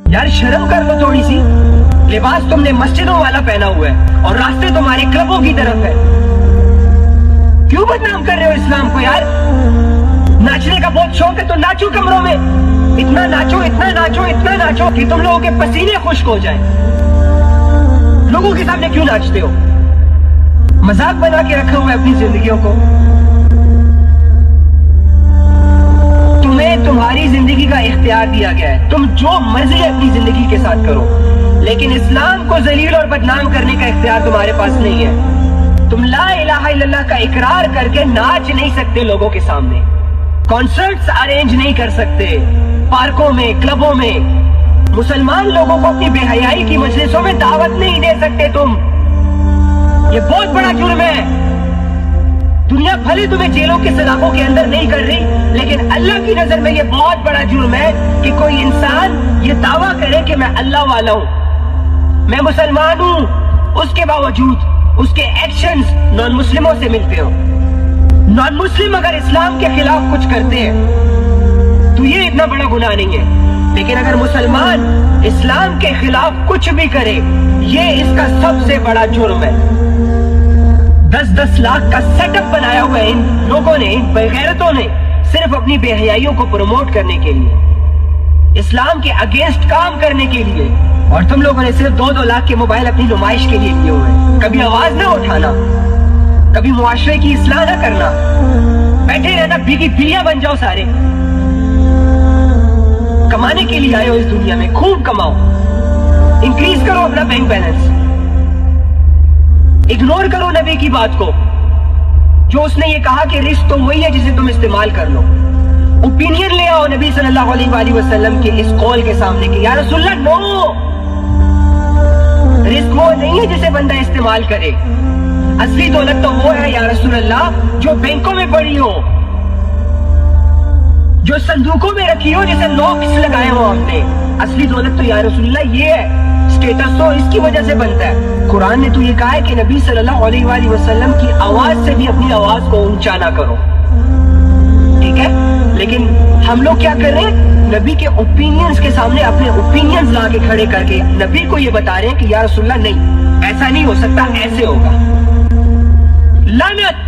यार शर्म कर लो थोड़ी सी, लिबास तुमने मस्जिदों वाला पहना हुआ है और रास्ते तुम्हारे क्लबों की तरफ है। क्यों बदनाम कर रहे हो इस्लाम को यार? नाचने का बहुत शौक है तो नाचो कमरों में, इतना नाचो इतना नाचो इतना नाचो कि तुम लोगों के पसीने खुश्क हो जाए। लोगों के सामने क्यों नाचते हो? मजाक बना के रखा हुआ है अपनी जिंदगियों को। तुम्हें तुम्हारी जिंदगी का इख्तियार दिया गया है, तुम जो मर्जी अपनी जिंदगी के साथ करो, लेकिन इस्लाम को जलील और बदनाम करने का इख्तियार तुम्हारे पास नहीं है। तुम ला इलाहा इल्लल्लाह का इकरार करके नाच नहीं सकते लोगों के सामने, कॉन्सर्ट्स अरेंज नहीं कर सकते पार्कों में क्लबों में, मुसलमान लोगों को अपनी बेहयाई की मजलिसों में दावत नहीं दे सकते तुम। ये बहुत बड़ा जुर्म है। दुनिया भले तुम्हें जेलों के सलाखों के अंदर नहीं कर रही, लेकिन अल्लाह की नजर में ये बहुत बड़ा जुर्म है कि कोई इंसान ये दावा करे कि मैं अल्लाह वाला हूँ, मैं मुसलमान हूँ, उसके बावजूद उसके एक्शंस नॉन मुस्लिमों से मिलते हो। नॉन मुस्लिम अगर इस्लाम के खिलाफ कुछ करते हैं तो ये इतना बड़ा गुनाह नहीं है, लेकिन अगर मुसलमान इस्लाम के खिलाफ कुछ भी करे, ये इसका सबसे बड़ा जुर्म है। 10-10 लाख का सेटअप बनाया हुआ है इन लोगों ने, इन बेगैरतों ने, सिर्फ अपनी बेहयाइयों को प्रमोट करने के लिए, इस्लाम के अगेंस्ट काम करने के लिए। और तुम लोगों ने सिर्फ 2-2 लाख के मोबाइल अपनी नुमाइश के लिए लिए हुए हैं। कभी आवाज ना उठाना, कभी मुआशरे की इस्लाह ना करना, बैठे रहना, भीगी बिल्लियां बन जाओ सारे। कमाने के लिए आए हो इस दुनिया में, खूब कमाओ, इंक्रीज करो अपना बैंक बैलेंस, इग्नोर करो नबी की बात को, जो उसने ये कहा कि रिस्क तो वही है जिसे तुम इस्तेमाल कर लो। ओपिनियन ले आओ नबी सल्लल्लाहु अलैहि वसल्लम के इस कॉल के सामने कि या रसूलल्लाह नो, रिस्क वो नहीं है जिसे बंदा इस्तेमाल करे, असली दौलत तो वो है या रसूलल्लाह जो बैंकों में पड़ी हो, जो संदूकों में रखी हो, जिसे लॉक्स लगाए हो हमने। असली दौलत तो या रसूलल्लाह ये है, स्टेटस तो इसकी वजह से बनता है। कुरान ने तो ये कहा है कि नबी सल्लल्लाहु अलैहि वसल्लम की आवाज से भी अपनी आवाज को ऊंचा ना करो, ठीक है? लेकिन हम लोग क्या कर रहे हैं? नबी के ओपिनियंस के सामने अपने ओपिनियंस ला के खड़े करके नबी को ये बता रहे हैं कि या रसूलल्लाह नहीं, ऐसा नहीं हो सकता, ऐसे होगा। लानत।